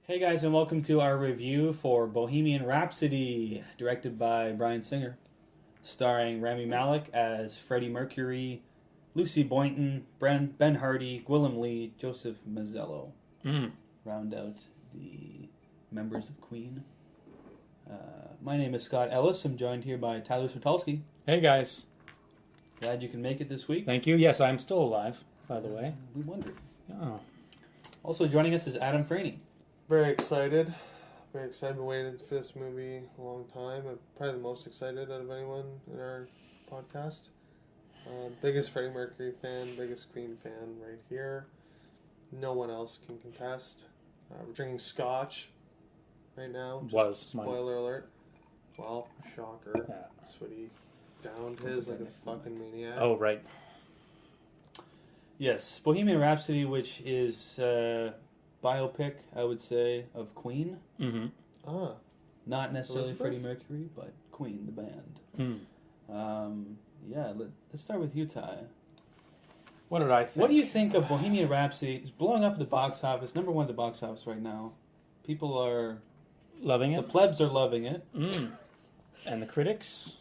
Hey guys, and welcome to our review for Bohemian Rhapsody, directed by Bryan Singer, starring Rami Malek as Freddie Mercury, Lucy Boynton, Ben Hardy, Gwilym Lee, Joseph Mazzello. Round out the members of Queen. My name is Scott Ellis. I'm joined here by Tyler Switulski. Hey guys. Glad you can make it this week. Thank you. Yes, I'm still alive, by the way. We wondered. Oh. Also joining us is Adam Franey. Very excited. Very excited. Been waiting for this movie a long time. I'm probably the most excited out of anyone in our podcast. Biggest Freddie Mercury fan, biggest Queen fan right here. No one else can contest. We're drinking scotch right now. Spoiler alert. Well, shocker. Yeah. Switty downed his like a fucking maniac. Oh, right. Yes, Bohemian Rhapsody, which is biopic, I would say, of Queen. Mm-hmm. Not necessarily Elizabeth? Freddie Mercury, but Queen, the band. Let's start with you, Ty. What did I think? What do you think of Bohemian Rhapsody? It's blowing up at the box office, number one at the box office right now. People are... Loving it? The plebs are loving it. And the critics?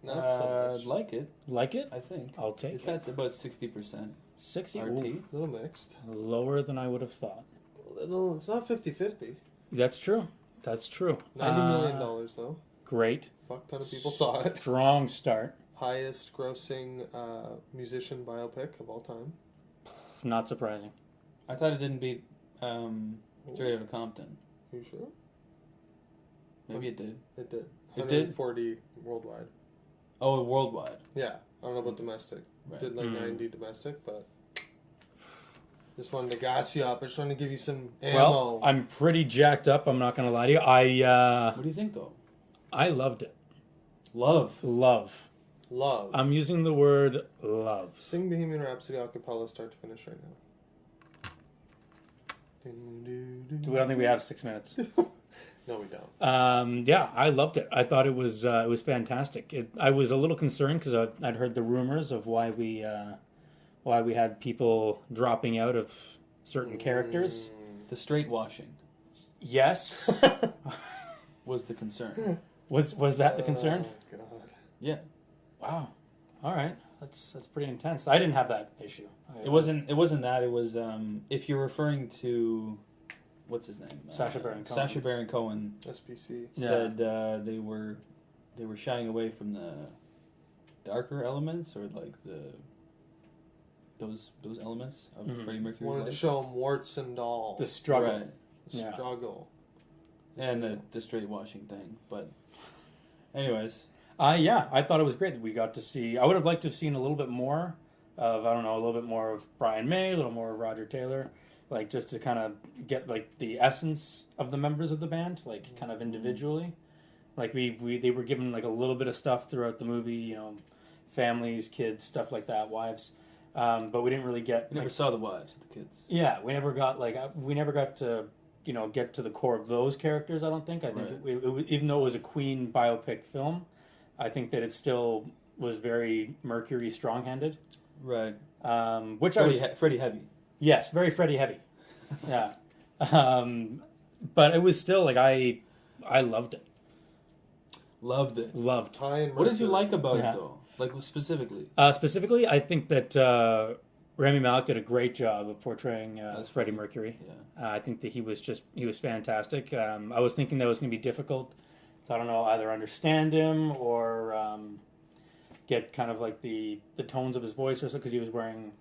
Not so much. Like it. Like it? I think. I'll take it's it. At about 60%. 60? RT. Ooh, A little mixed. lower than I would have thought. A little. It's not 50-50. That's true. That's true. $90 million though. Great. Fuck ton of people saw it. Strong start. Highest grossing musician biopic of all time. Not surprising. I thought it didn't beat Straight Outta Compton. You sure? Maybe it did. It did. It did? 140 worldwide. Oh, worldwide. Yeah. I don't know about domestic. Right. Did like 90 domestic, but just wanted to gas you up. I just wanted to give you some ammo. Well, I'm pretty jacked up. I'm not going to lie to you. What do you think, though? I loved it. Love. Love. I'm using the word love. Sing Bohemian Rhapsody a cappella start to finish right now. I don't think we have 6 minutes. No, we don't. Yeah, I loved it. I thought it was fantastic. I was a little concerned because I'd heard the rumors of why we had people dropping out of certain characters. The straight washing Yes, was the concern. was that the concern? Oh, God. Yeah. Wow. All right, that's pretty intense. I didn't have that issue. It wasn't that. It was if you're referring to what's his name? Sacha Baron Cohen. Sacha Baron Cohen SPC. said they were shying away from the darker elements or like those elements of Freddie Mercury's Wanted to life. show him warts and all. The struggle. Right. The struggle. And the straight washing thing. But anyways. Yeah, I thought it was great that we got to see. I would have liked to have seen a little bit more of, a little bit more of Brian May, a little more of Roger Taylor, like just to kind of get like the essence of the members of the band, like kind of individually. Like they were given like a little bit of stuff throughout the movie, families, kids, stuff like that, wives, but we didn't really get. We never saw the wives of the kids. Yeah, we never got to get to the core of those characters. I don't think. I think Right. even though it was a Queen biopic film, I think that it still was very Mercury strong-handed. Right. Which Freddie heavy. Yes, very Freddie heavy. Yeah. But it was still like I loved it. Loved it. Loved. Ty and What did you Mercury. like about it though? Like specifically? Specifically, I think that Rami Malek did a great job of portraying Freddie Mercury. Yeah. I think that he was fantastic. I was thinking that it was going to be difficult to, either understand him or get kind of like the tones of his voice or so, because he was wearing,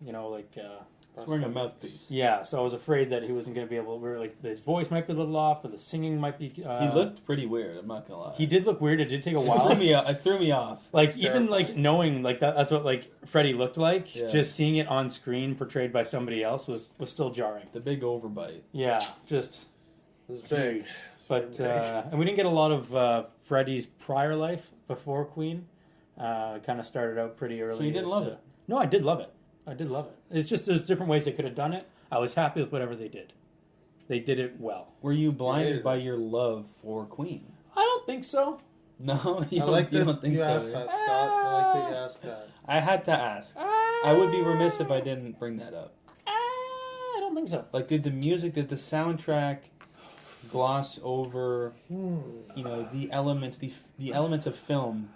He's wearing a mouthpiece. yeah. So I was afraid that he wasn't going to be able to, his voice might be a little off or the singing might be... He looked pretty weird, I'm not going to lie. He did look weird. It did take a while. It threw me off. Like, even, knowing, that's what, Freddie looked like, Yeah. just seeing it on screen portrayed by somebody else was still jarring. The big overbite. Yeah, just... It was big. But, and we didn't get a lot of Freddie's prior life before Queen. Kind of started out pretty early. So you didn't love it? No, I did love it. It's just there's different ways they could have done it. I was happy with whatever they did. They did it well. Were you blinded by your love for Queen? I don't think so. No, you I like that don't think you so. asked that, Scott. I like that you asked that. I had to ask. I would be remiss if I didn't bring that up. I don't think so. Like, did the music, did the soundtrack gloss over, the elements, the elements of film,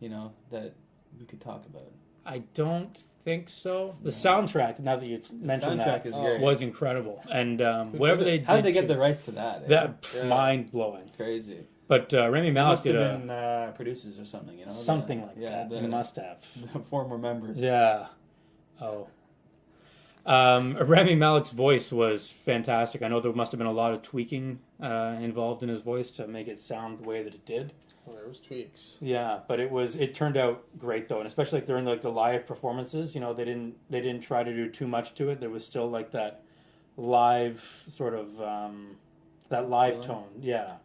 that we could talk about. I don't think so. The soundtrack, now that you've mentioned soundtrack is great. was incredible. And whatever they did. How did they get the rights to that? Mind blowing. Crazy. But Rami Malek must have been producers or something, something like that. They must have. The former members. Yeah. Oh. Rami Malek's voice was fantastic. I know there must have been a lot of tweaking involved in his voice to make it sound the way that it did. Well, there was tweaks. Yeah, but it turned out great though, and especially during the live performances. They didn't try to do too much to it. There was still that live sort of that live tone. Yeah,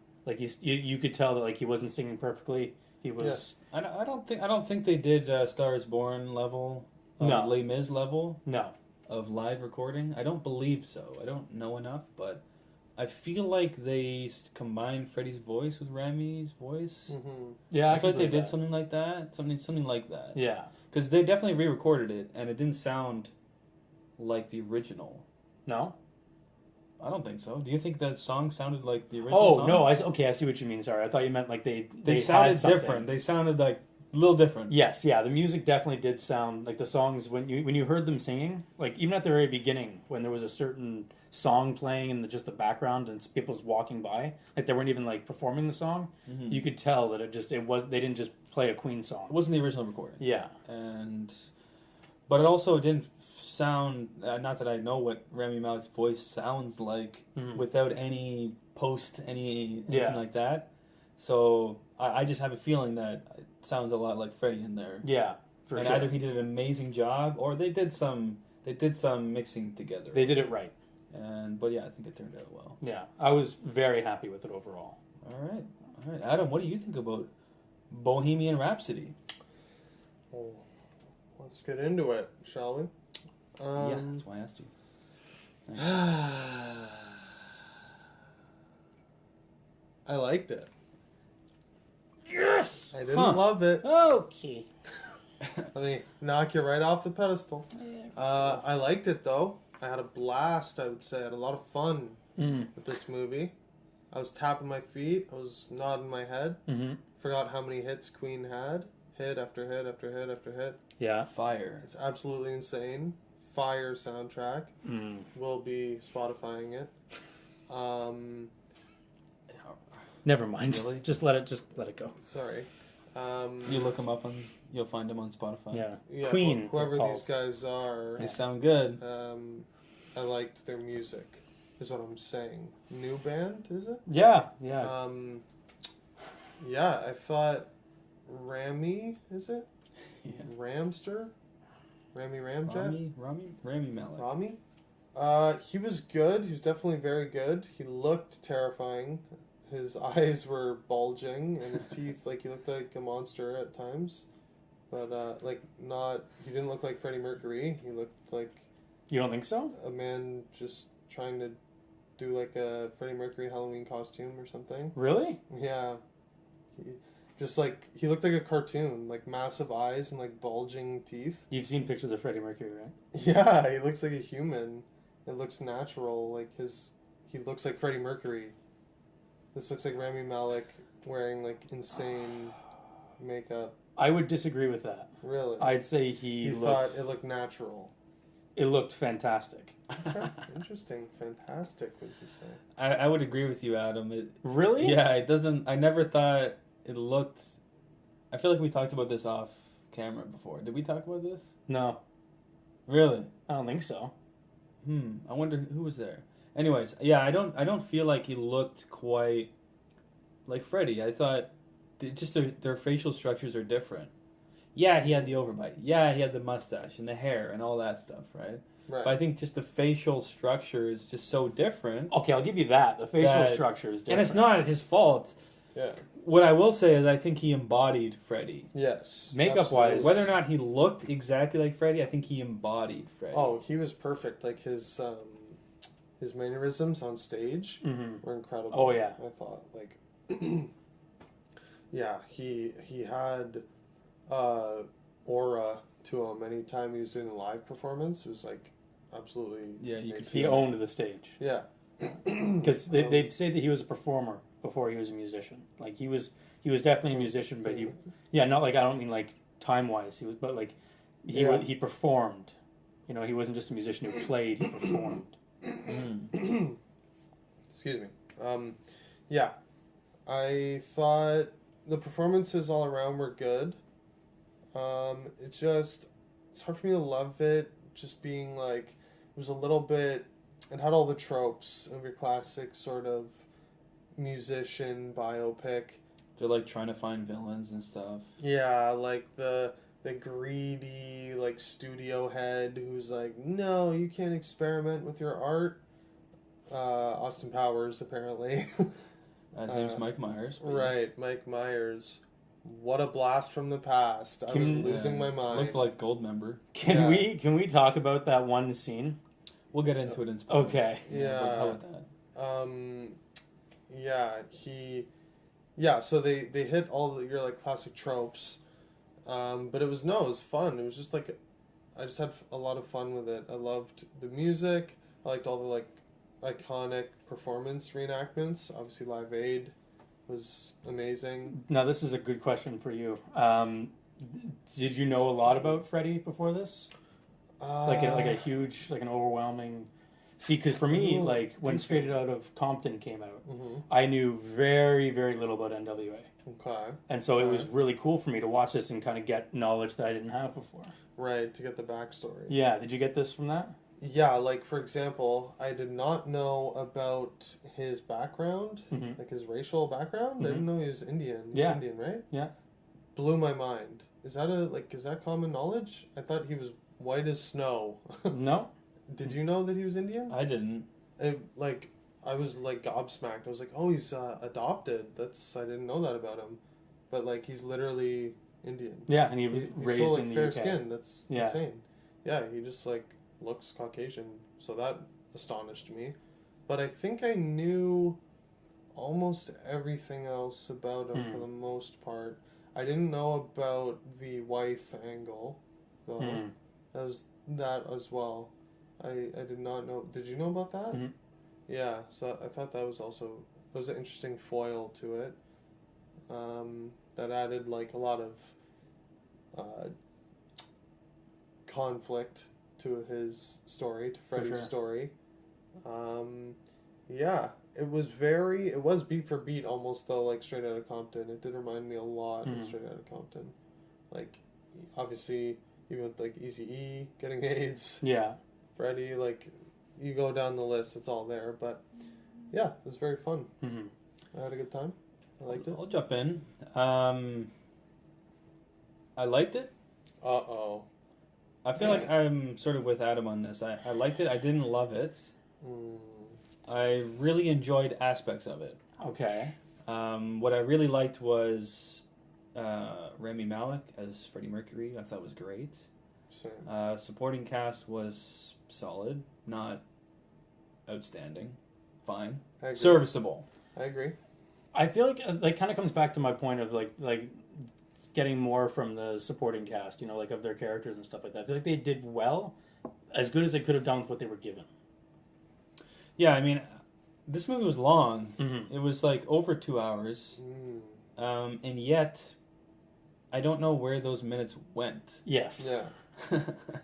you could tell that he wasn't singing perfectly. He was. Yeah. I don't think they did Star Is Born level. No. Les Mis level. No. Of live recording. I don't believe so. I don't know enough, but I feel like they combined Freddie's voice with Rami's voice. Mm-hmm. Yeah, I feel like they did something like that. Something like that. Yeah. Because they definitely re-recorded it, and it didn't sound like the original. No? I don't think so. Do you think that song sounded like the original song? No. I see what you mean. Sorry. I thought you meant they sounded had different. They sounded like a little different. Yes, yeah. The music definitely did sound like the songs when you heard them singing, even at the very beginning when there was a certain song playing in just the background and people was walking by, they weren't even performing the song. Mm-hmm. You could tell that they didn't just play a Queen song. It wasn't the original recording. Yeah, but it also didn't sound. Not that I know what Rami Malek's voice sounds like without any anything like that. So I just have a feeling that it sounds a lot like Freddie in there. Yeah, for sure. Either he did an amazing job or they did some mixing together. They did it right. But yeah, I think it turned out well. Yeah, I was very happy with it overall. All right, Adam, what do you think about Bohemian Rhapsody? Well, let's get into it, shall we? Yeah, that's why I asked you. I liked it. Yes! I didn't love it. Okay. Let me knock you right off the pedestal. I liked it, though. I had a blast, I would say. I had a lot of fun with this movie. I was tapping my feet. I was nodding my head. Mm-hmm. Forgot how many hits Queen had. Hit after hit after hit after hit. Yeah. Fire. It's absolutely insane. Fire soundtrack. We'll be Spotifying it. Never mind. Really? Just let it go. Sorry. You look them up you'll find them on Spotify. Yeah. Queen. Whoever these guys are. They sound good. I liked their music, is what I'm saying. New band, is it? Yeah. I thought Rami, is it? Yeah. Ramster? Rami Ramjet? Rami Malek. Rami? He was good. He was definitely very good. He looked terrifying. His eyes were bulging, and his teeth, he looked like a monster at times. But, he didn't look like Freddie Mercury. He looked like... You don't think so? A man just trying to do, a Freddie Mercury Halloween costume or something. Really? Yeah. He looked like a cartoon, massive eyes and, bulging teeth. You've seen pictures of Freddie Mercury, right? Yeah, he looks like a human. It looks natural, he looks like Freddie Mercury. This looks like Rami Malek wearing, insane makeup. I would disagree with that. Really? I'd say he thought it looked natural. It looked fantastic. Okay. Interesting. Fantastic, would you say? I would agree with you, Adam. Really? Yeah, it doesn't... I never thought it looked... I feel like we talked about this off camera before. Did we talk about this? No. Really? I don't think so. I wonder who was there. Anyways, yeah, I don't feel like he looked quite like Freddie. I thought just their facial structures are different. Yeah, he had the overbite. Yeah, he had the mustache and the hair and all that stuff, right? Right. But I think just the facial structure is just so different. Okay, I'll give you that. The facial structure is different. And it's not his fault. Yeah. What I will say is I think he embodied Freddie. Yes. Makeup-wise. Whether or not he looked exactly like Freddie, I think he embodied Freddie. Oh, he was perfect. His mannerisms on stage were incredible. Oh, yeah. I thought, yeah, he had aura to him anytime he was doing the live performance. It was absolutely yeah, you could he owned the stage. Yeah. Because they say that he was a performer before he was a musician. Like he was definitely a musician, but not like, I don't mean like time wise. But like he performed. You know, he wasn't just a musician who played; he performed. Excuse me. Yeah, I thought the performances all around were good. It's hard for me to love it. Just being like, it was a little bit. It had all the tropes of your classic sort of musician biopic. They're like trying to find villains and stuff. Yeah, like the greedy like studio head who's like, no, you can't experiment with your art. Austin Powers, apparently. His name's Mike Myers. Right, Mike Myers. What a blast from the past! I was losing my mind. Looked like Goldmember. Can we talk about that one scene? We'll get into it in spoilers. Okay. Yeah. How about that? So they hit all your like classic tropes, but it was fun. It was just like, I just had a lot of fun with it. I loved the music. I liked all the like iconic performance reenactments. Obviously, Live Aid was amazing. Now this is a good question for you. Did you know a lot about Freddie before this? Like a huge, like an overwhelming. See, because for me, like when Straight Out of Compton came out, I knew very, very little about NWA. Okay. And so it was really cool for me to watch this and kind of get knowledge that I didn't have before. Right, to get the backstory. Yeah, did you get this from that? Yeah, like for example, I did not know about his background, like his racial background. I didn't know he was Indian. He's Indian, right? Yeah. Blew my mind. Is that common knowledge? I thought he was white as snow. No. Did you know that he was Indian? I didn't. I was like gobsmacked. I was like, oh, he's adopted. I didn't know that about him. But like, he's literally Indian. Yeah, and he was raised so, in the fair UK. skin. That's insane. Yeah, he just like looks Caucasian. So that astonished me. But I think I knew almost everything else about him for the most part. I didn't know about the wife angle, though. That was that as well. I did not know. Did you know about that? Yeah, so I thought that was an interesting foil to it. That added like a lot of conflict to his story, to Freddie's story. Yeah, it was beat for beat almost though, like Straight Outta Compton. It did remind me a lot of Straight Outta Compton. Like, obviously, even with like Eazy-E getting AIDS. Yeah. Freddie, like, you go down the list, it's all there. But yeah, it was very fun. I had a good time. I liked it. I'll jump in. I liked it. Uh-oh. I feel like I'm sort of with Adam on this. I liked it. I didn't love it. I really enjoyed aspects of it. Okay. What I really liked was Rami Malek as Freddie Mercury. I thought was great. Same. Supporting cast was solid, not outstanding. Fine. Serviceable. I agree. I feel like kind of comes back to my point of like getting more from the supporting cast, like of their characters and stuff like that. I feel like they did well, as good as they could have done with what they were given. Yeah, I mean, this movie was long. It was like over 2 hours. And yet, I don't know where those minutes went. Yes. Yeah.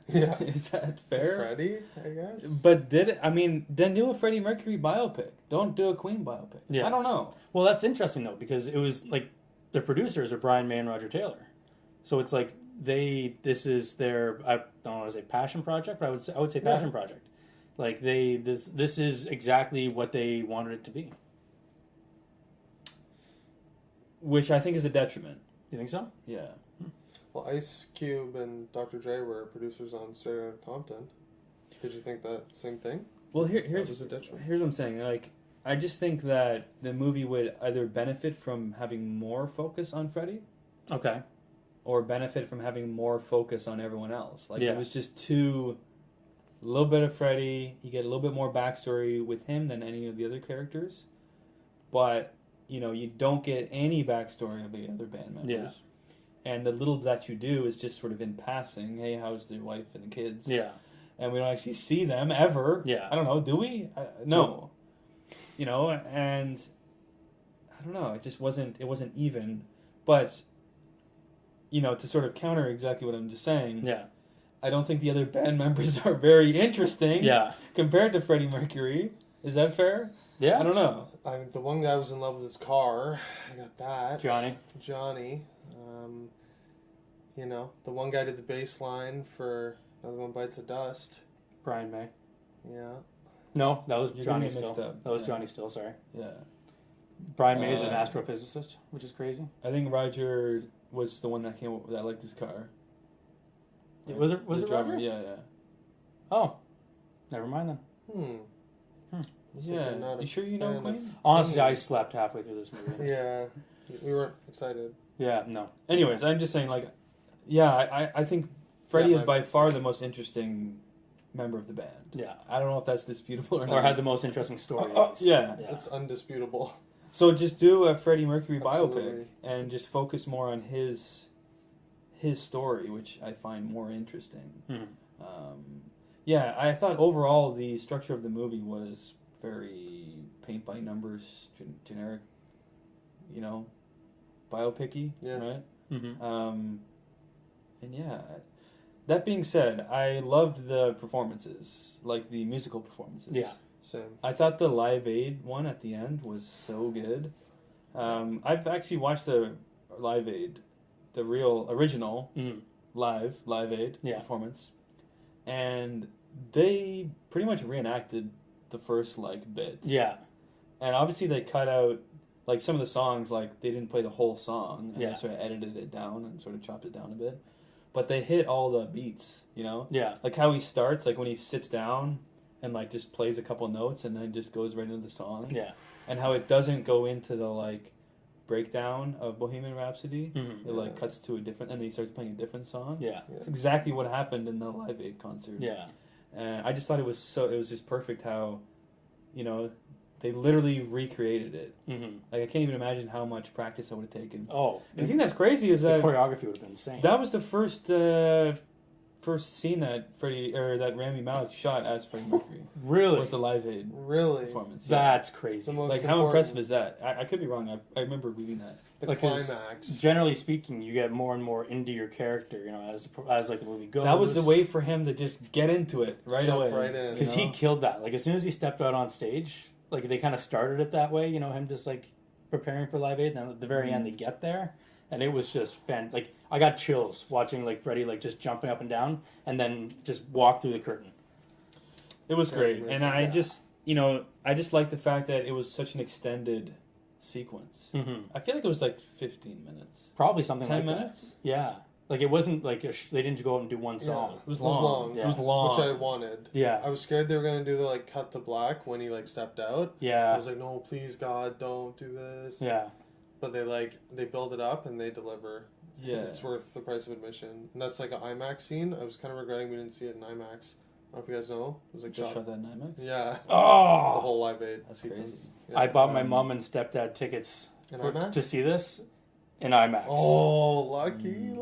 Yeah. Is that fair? Freddie, I guess. But then do a Freddie Mercury biopic. Don't do a Queen biopic. Yeah. I don't know. Well, that's interesting though, because it was like the producers are Brian May and Roger Taylor, so it's like this is their, I don't want to say passion project, but I would say passion project. Like this is exactly what they wanted it to be. Which I think is a detriment. You think so? Yeah. Well, Ice Cube and Dr. Dre were producers on Straight Outta Compton. Did you think that same thing? Well, here's was a detriment. Here's what I'm saying. Like, I just think that the movie would either benefit from having more focus on Freddie, okay, or benefit from having more focus on everyone else. Like, Yeah. it was just a little bit of Freddie. You get a little bit more backstory with him than any of the other characters, but you don't get any backstory of the other band members. Yeah. And the little that you do is just sort of in passing. Hey, how's the wife and the kids? yeah, And we don't actually see them ever. Yeah. I don't know. Do we? No. you know, and I don't know, it wasn't even, but, you know, to sort of counter exactly what I'm just saying, Yeah. I don't think the other band members are very interesting Yeah. compared to Freddie Mercury. Is that fair? Yeah. I don't know. The one guy was in love with his car. I got that. Johnny. You know, the one guy did the bass line for Another One Bites the Dust. Brian May. Yeah. No, that was You're Johnny getting me mixed Still. up. That was Yeah. Johnny Still, sorry. Yeah. Brian May is an astrophysicist, which is crazy. I think Roger was the one that liked his car. Was it The drummer, Roger? Yeah. Oh, never mind then. Yeah. You sure you know Queen? Honestly, I slept halfway through this movie. Yeah. We weren't excited. Yeah, no. Anyways, I'm just saying, like, yeah, I think Freddie is by far the most interesting member of the band. Yeah. I don't know if that's disputable or not. Or had the most interesting story. Yeah. It's undisputable. So just do a Freddie Mercury Absolutely. biopic and just focus more on his story, which I find more interesting. Yeah, I thought overall the structure of the movie was very paint by numbers, generic, you know, biopic-y, right? Mm-hmm. And yeah, that being said, I loved the performances, like the musical performances. Yeah. Same. I thought the Live Aid one at the end was so good. I've actually watched the Live Aid, the real original Live Aid performance, and they pretty much reenacted the first bit. Yeah. And obviously they cut out like some of the songs, like they didn't play the whole song, and they sort of edited it down and sort of chopped it down a bit. But they hit all the beats, you know? Yeah. Like how he starts, like when he sits down and like just plays a couple notes and then just goes right into the song. Yeah. And how it doesn't go into the like breakdown of Bohemian Rhapsody. Mm-hmm. It like cuts to a different, and then he starts playing a different song. Yeah. It's exactly what happened in the Live Aid concert. Yeah. And I just thought it was just perfect how, you know, they literally recreated it. Mm-hmm. Like I can't even imagine how much practice that would have taken. Oh. And the thing that's crazy is the that choreography would have been insane. that was the first scene that Rami Malek shot as Freddie Mercury. Really? Was the Live Aid performance. That's crazy. Like how impressive is that? I could be wrong. I remember reading that. The climax. Generally speaking, you get more and more into your character, you know, as like the movie goes. That was the way for him to just get into it right away. Right in. Because he killed that. Like as soon as he stepped out on stage, like they kind of started it that way, you know, him just like preparing for Live Aid, and then at the very end they get there, and it was just like I got chills watching like Freddie like just jumping up and down, and then just walk through the curtain. It was great, and I just like the fact that it was such an extended sequence. Mm-hmm. I feel like it was like 15 minutes, probably something 10 like minutes. That. Yeah. Like it wasn't like they didn't go out and do one song. Yeah, it was long. Yeah. It was long, which I wanted. Yeah, I was scared they were gonna do the like cut to black when he like stepped out. Yeah, I was like, no, please God, don't do this. Yeah, but they build it up and they deliver. Yeah, it's worth the price of admission. And that's like an IMAX scene. I was kind of regretting we didn't see it in IMAX. I don't know if you guys know. It was like shot that in IMAX. Yeah. Oh, the whole Live Aid. That's crazy. Yeah. I bought my mom and stepdad tickets to see this in IMAX. Oh, lucky.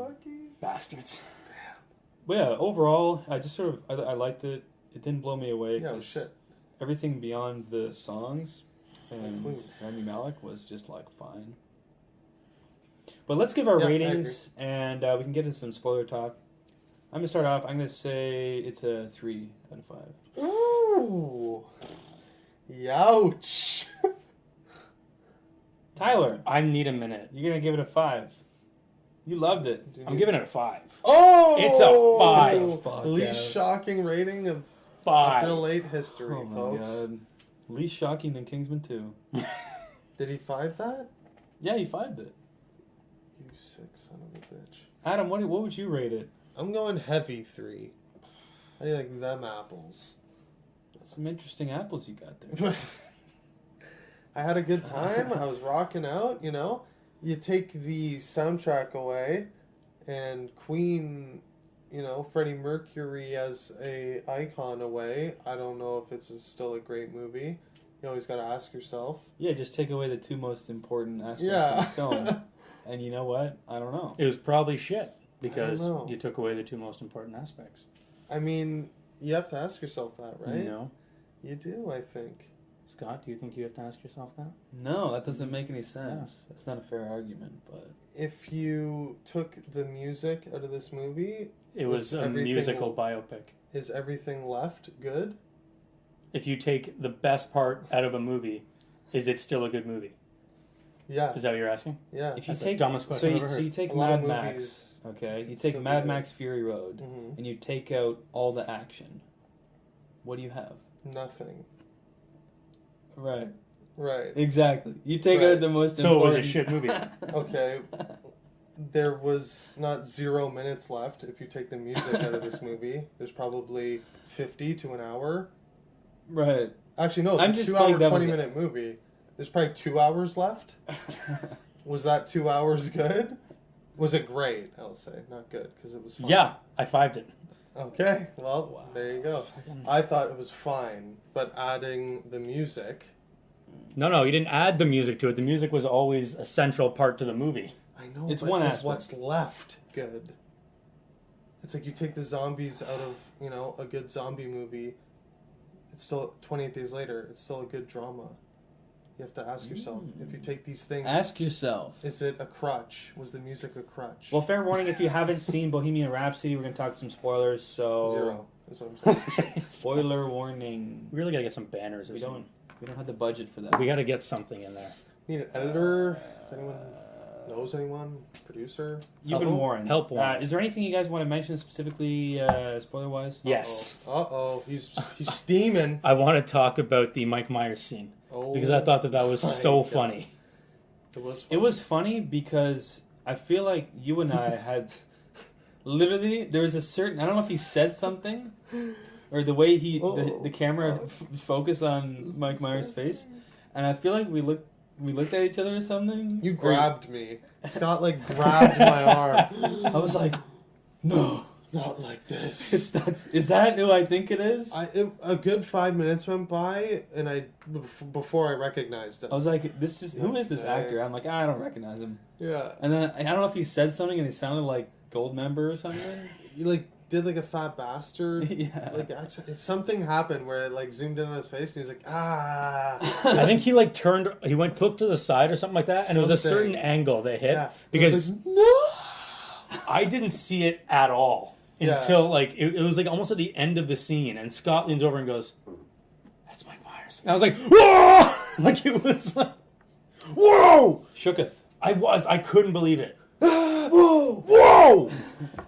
Bastards. But yeah, overall, I just I liked it. It didn't blow me away. Yeah, shit. Everything beyond the songs and Rami Malek was just like fine. But let's give our ratings, and we can get into some spoiler talk. I'm gonna start off. I'm gonna say it's a 3 out of 5. Ooh, youch. Tyler, I need a minute. you're gonna give it a 5. You loved it. I'm giving it a 5. Oh, It's a 5. Fuck, least shocking rating of 5. April 8 history, Oh my folks. god. Least shocking than Kingsman 2. Did he 5 that? Yeah, he 5'd it. You sick son of a bitch. Adam, what would you rate it? I'm going heavy 3. How do you like them apples? Some interesting apples you got there. I had a good time. I was rocking out, you know. You take the soundtrack away, and Queen, you know, Freddie Mercury as a icon away. I don't know if it's still a great movie. You always got to ask yourself. Yeah, just take away the 2 most important aspects Yeah. of the film. And you know what? I don't know. It was probably shit because I don't know. you took away the 2 most important aspects. I mean, you have to ask yourself that, right? No. You do, I think. Scott, do you think you have to ask yourself that? No, that doesn't make any sense. That's not a fair argument, but If you took the music out of this movie, It was a everything- musical biopic. is everything left good? If you take the best part out of a movie, is it still a good movie? Yeah, Is that what you're asking? yeah. if you That's the take dumbest question I've ever so heard. you take A lot of Mad Max, movies okay, you can take still be Mad good. Max Fury Road, Mhm. and you take out all the action. What do you have? Nothing. Right. Right. Exactly. You take Right. out the most So it was important. a shit movie. Okay. There was not 0 minutes left. If you take the music out of this movie, there's probably 50 to an hour. Right. Actually, no, I'm it's a just 2 playing hour, devil's- 20-minute movie. There's probably 2 hours left. Was that 2 hours good? Was it great? I'll say. Not good, because it was fine. Yeah, I fived it. Okay, well, Wow. there you go. Fucking- I thought it was fine, but adding the music... No, you didn't add the music to it. The music was always a central part to the movie. I know, It's but one is aspect. what's left good. It's like you take the zombies out of, a good zombie movie. It's still 28 days later. It's still a good drama. You have to ask yourself, if you take these things, Ask yourself. is it a crutch? Was the music a crutch? Well, fair warning, if you haven't seen Bohemian Rhapsody, we're going to talk some spoilers, so... 0 is what I'm saying. Spoiler warning. We really gotta get some banners or We something. don't have the budget for that. We gotta get something in there. Need an editor? If anyone knows anyone? Producer? You've been Help- warned. help warned. Is there anything you guys want to mention specifically, spoiler-wise? Yes. Uh-oh. He's steaming. I want to talk about the Mike Myers scene Oh, because I thought that was my so God. funny. It was fun. It was funny because I feel like you and I had... Literally, there was a certain... I don't know if he said something, or the way the camera focused on Mike Myers' face, and I feel like we looked at each other or something. You Or- grabbed me. Scott, grabbed my arm. I was like, no. Not like this. It's not, is that who I think it is? A good 5 minutes went by, and before I recognized him. I was like, who is this Okay. actor? I'm like, I don't recognize him. Yeah. And then I don't know if he said something and he sounded like Goldmember or something. You did a fat bastard. Yeah. Actually, something happened where it zoomed in on his face, and he was like, ah. I think he he went looked to the side or something like that, and it was a Something. certain angle they hit Yeah. because It was no. I didn't see it at all Yeah. until it was almost at the end of the scene, and Scott leans over and goes, "That's Mike Myers," and I was like, "Whoa!" It was like, "Whoa!" Shooketh. I couldn't believe it. Whoa!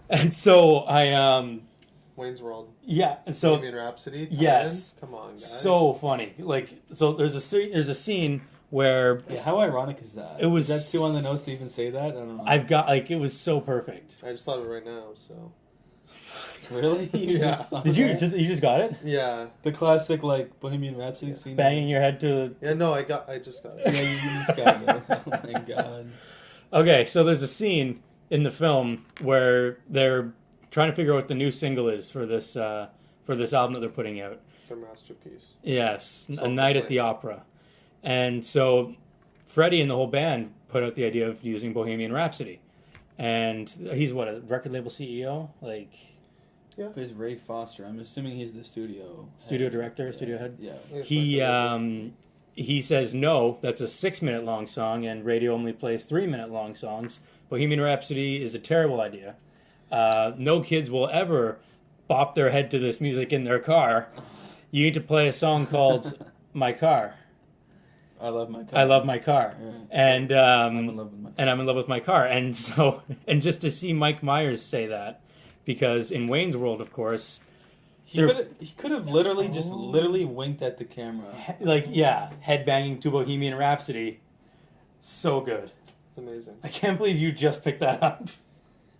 And so I Wayne's World. yeah, and so Bohemian Rhapsody. tie-in? yes. Come on, guys. so funny. So there's a scene where Yeah, how ironic is that? It was- Is that too on the nose to even say that? I don't know. I've got it was so perfect. I just thought of it right now. So Really? You Yeah. just thought Did you that? you just got it? yeah, The classic Bohemian Rhapsody scene. Banging your head to yeah. No, I just got it. Yeah, you just got it. Oh my god. Okay, so there's a scene in the film where they're trying to figure out what the new single is for this album that they're putting out. Their masterpiece. Yes, A Something Night at like the Opera. And so Freddie and the whole band put out the idea of using Bohemian Rhapsody. And he's a record label CEO? Plays Ray Foster. I'm assuming he's the studio Director, studio head? Yeah. He says, no, that's a 6-minute long song, and radio only plays 3-minute long songs. Bohemian Rhapsody is a terrible idea. No kids will ever bop their head to this music in their car. You need to play a song called My Car. I love my car. I love my car. Yeah. And I'm in love with my car. and I'm in love with my car. And so, and just to see Mike Myers say that, because in Wayne's World, of course, He could have literally winked at the camera. headbanging to Bohemian Rhapsody, so good. It's amazing. I can't believe you just picked that up.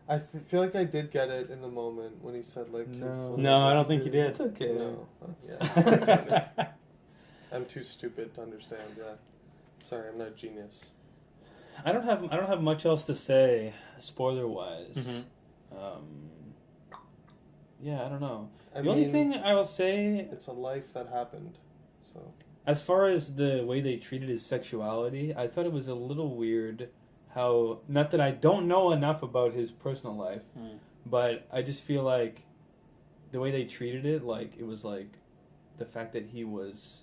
I feel like I did get it in the moment when he said kids No. will No, I never don't think you do- did. It's okay. No. Yeah. I'm too stupid to understand that. Sorry, I'm not a genius. I don't have much else to say spoiler wise. Mhm. Yeah, I don't know. I The only mean, thing I will say, it's a life that happened. So as far as the way they treated his sexuality, I thought it was a little weird how, not that I don't know enough about his personal life, but I just feel like the way they treated it, it was the fact that he was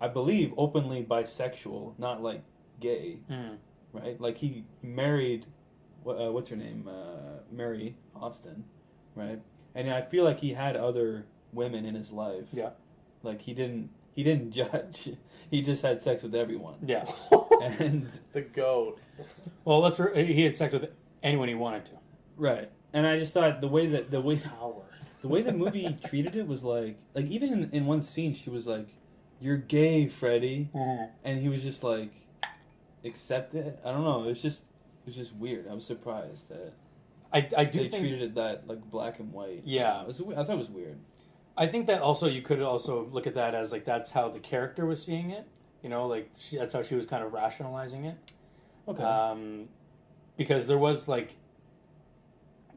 I believe, openly bisexual, not like gay, Mm. right? Like he married, what's her name, Mary Austin, right? And I feel like he had other women in his life. Yeah. Like he didn't judge. He just had sex with everyone. Yeah. And The goat. Well, he had sex with anyone he wanted to. right. And I just thought the way Power. the way the movie treated it was like even in one scene she was like, "You're gay, Freddy," and he was just like, "Accept it." I don't know. It was just weird. I was surprised that I do they think treated it that like black and white. Yeah. I thought it was weird. I think that also you could also look at that as like that's how the character was seeing it. You know, like that's how she was kind of rationalizing it. Okay. Because there was like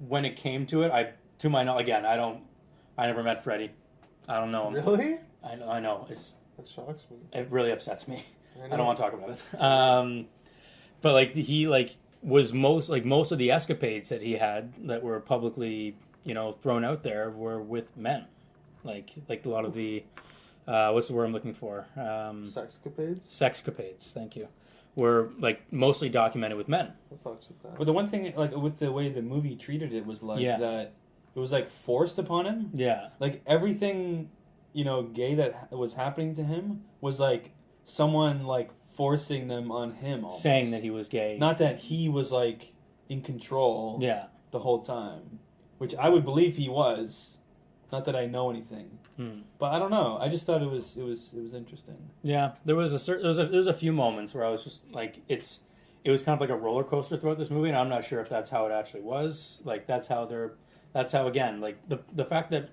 when it came to it, to my knowledge, again, I never met Freddie. I don't know him. Really? I know That shocks me. it really upsets me. I I don't want to talk about it. But like he like was most of the escapades that he had that were publicly thrown out there were with men, like a lot of the what's the word I'm looking for? Sexcapades? Sexcapades. Thank you. Were like mostly documented with men. What fucks with that? But the one thing, like with the way the movie treated it, was like Yeah. that it was like forced upon him. Yeah. Like everything, gay that was happening to him was like someone like forcing them on him, almost. Saying that he was gay. Not that he was like in control. Yeah. The whole time, which I would believe he was. Not that I know anything, but I don't know. I just thought it was interesting. Yeah, there was a few moments where I was just like, it was kind of like a roller coaster throughout this movie, and I'm not sure if that's how it actually was. Like that's how again, like the fact that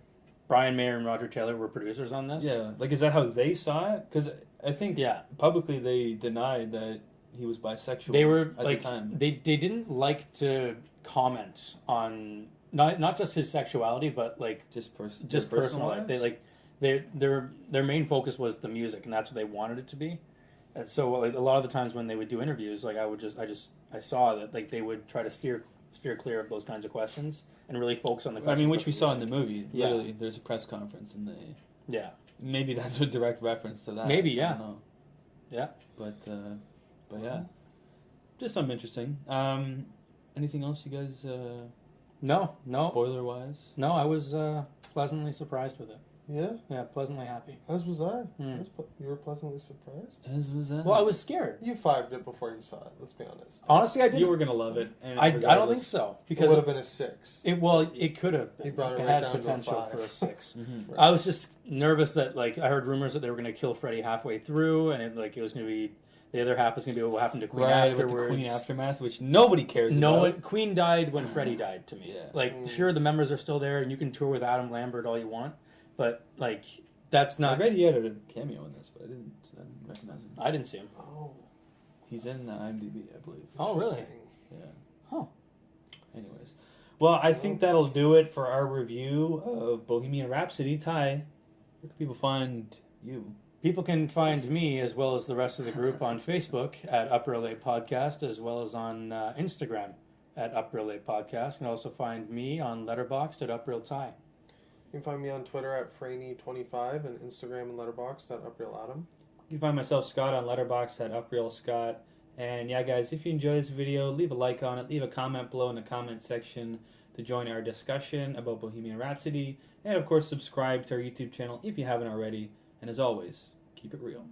Brian Mayer and Roger Taylor were producers on this. Yeah, like is that how they saw it? Because I think Yeah. publicly they denied that he was bisexual. They were at like the time. they didn't like to comment on not just his sexuality, but like just personal life. They like their main focus was the music, and that's what they wanted it to be. And so like, a lot of the times when they would do interviews, like I saw that like they would try to steer clear of those kinds of questions and really focus on the questions. I mean, which about we the saw in the music. movie. Yeah. Literally, there's a press conference, and Yeah. maybe that's a direct reference to that. Maybe, I yeah. don't know. Yeah. But yeah, just something interesting. Anything else, you guys? No. Spoiler wise. No, I was pleasantly surprised with it. Yeah? Yeah, pleasantly happy. As was I. Hmm. You were pleasantly surprised? Well, I was scared. You fived it before you saw it, let's be honest. Honestly, I didn't. You were gonna love it. And I don't think so It because would have been a 6. it could have been. He brought it right had down to a potential 5. for a 6. Mhm. I was just nervous that like I heard rumors that they were going to kill Freddy halfway through, and it was going to be the other half was going to be what happened to Queen Right, with the afterwards. Queen aftermath, which nobody cares No about. one, Queen died when Freddy died to me. Yeah. Like sure, the members are still there, and you can tour with Adam Lambert all you want, but like that's I not. read he had a cameo in this, but I didn't recognize him. I didn't see him. Oh. He's in IMDb, I believe. Oh really? Interesting. Yeah. Huh. Anyways, well, I think that'll do it for our review of Bohemian Rhapsody. Ty, where can people find you? People can find me as well as the rest of the group on Facebook at Upper LA Podcast, as well as on Instagram at Upper LA Podcast. You can also find me on Letterboxd at Upreal Ty. You can find me on Twitter at Franey25 and Instagram and Letterboxd at UprealAdam. You can find myself, Scott, on Letterboxd at UprealScott. And yeah, guys, if you enjoy this video, leave a like on it, leave a comment below in the comment section to join our discussion about Bohemian Rhapsody. And of course, subscribe to our YouTube channel if you haven't already. And as always, keep it real.